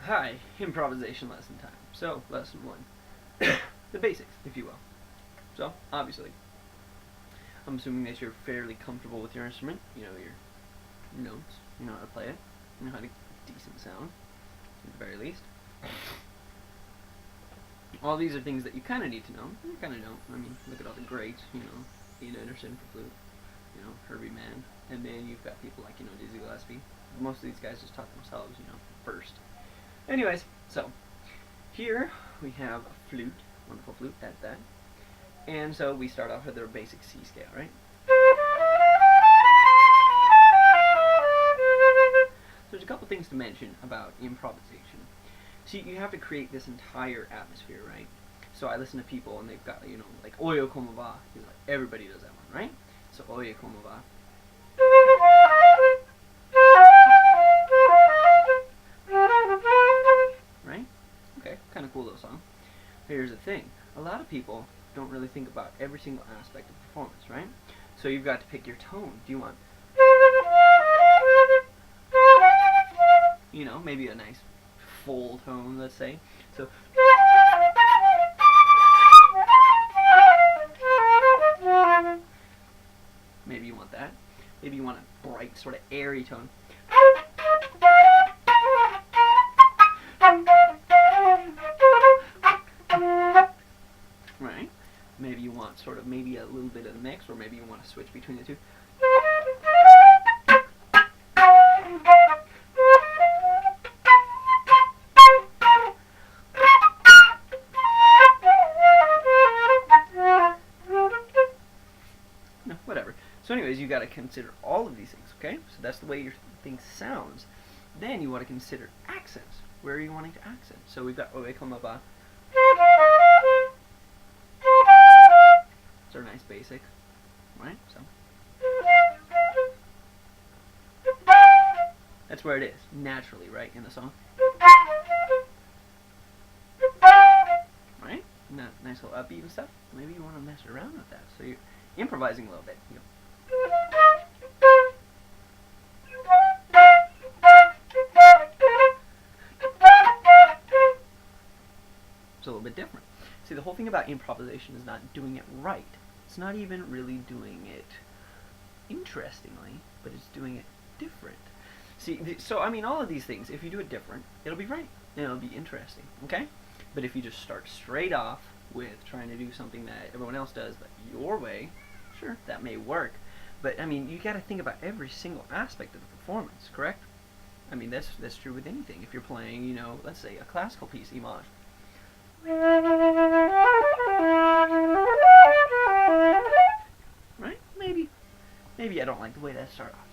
Hi, improvisation lesson time. So, lesson one. The basics, if you will. So, obviously, I'm assuming that you're fairly comfortable with your instrument. You know your notes, you know how to play it, you know how to get decent sound, at the very least. All these are things that you kind of need to know. You kind of don't. I mean, look at all the greats, you know, Ian Anderson for flute, you know, Herbie Mann, and then you've got people like, you know, Dizzy Gillespie. Most of these guys just taught themselves, you know, first. Anyways, so here we have a flute, wonderful flute, that's that. And so we start off with our basic C scale, right? So there's a couple things to mention about improvisation. See, you have to create this entire atmosphere, right? So I listen to people and they've got, you know, like Oyo Como Va. Like, everybody does that one, right? So Oyo Como Va. Right? Okay, kind of cool little song. Here's the thing. A lot of people don't really think about every single aspect of performance, right? So you've got to pick your tone. Do you want, you know, maybe a nice full tone, let's say. So maybe you want that. Maybe you want a bright, sort of airy tone. Right? Maybe you want sort of maybe a little bit of a mix, or maybe you want to switch between the two. No, whatever. So anyways, you got to consider all of these things, okay? So that's the way your thing sounds. Then you want to consider accents. Where are you wanting to accent? So we've got Oe Como Va. It's our nice basic, right? So that's where it is, naturally, right, in the song. Right? Nice little upbeat and stuff. Maybe you want to mess around with that. So you're improvising a little bit. You know. It's a little bit different. See, the whole thing about improvisation is not doing it right. It's not even really doing it interestingly, but it's doing it different. See, so I mean, all of these things, if you do it different, it'll be right, and it'll be interesting, okay? But if you just start straight off with trying to do something that everyone else does, but your way, sure, that may work. But, I mean, you got to think about every single aspect of the performance, correct? I mean, that's true with anything. If you're playing, you know, let's say a classical piece, Image. Right? Maybe I don't like the way that starts off.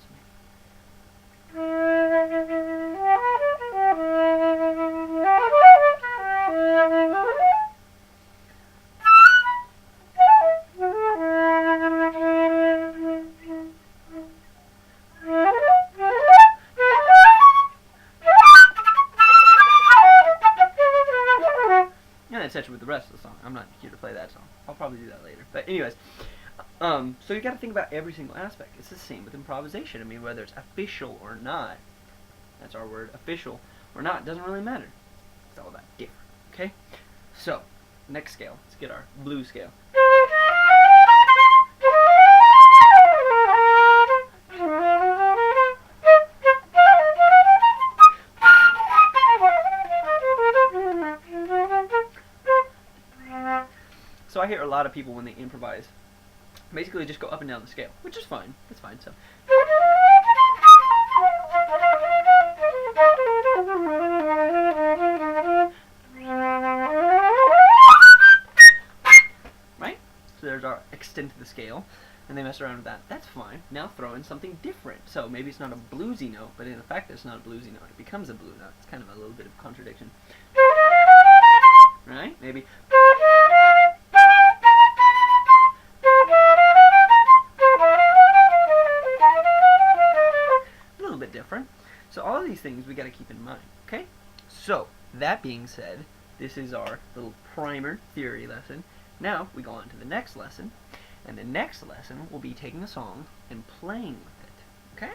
Etc. with the rest of the song. I'm not here to play that song. I'll probably do that later. But anyways, so you got to think about every single aspect. It's the same with improvisation. I mean, whether it's official or not, that's our word, official or not, doesn't really matter. It's all about different. Okay? So, next scale. Let's get our blues scale. So I hear a lot of people when they improvise basically just go up and down the scale, which is fine. That's fine. So right? So there's our extent of the scale, and they mess around with that. That's fine. Now throw in something different. So maybe it's not a bluesy note, but in fact it's not a bluesy note. It becomes a blue note. It's kind of a little bit of a contradiction. Right? Maybe different. So all of these things we got to keep in mind, okay? So, that being said, this is our little primer theory lesson. Now, we go on to the next lesson, and the next lesson will be taking a song and playing with it, okay?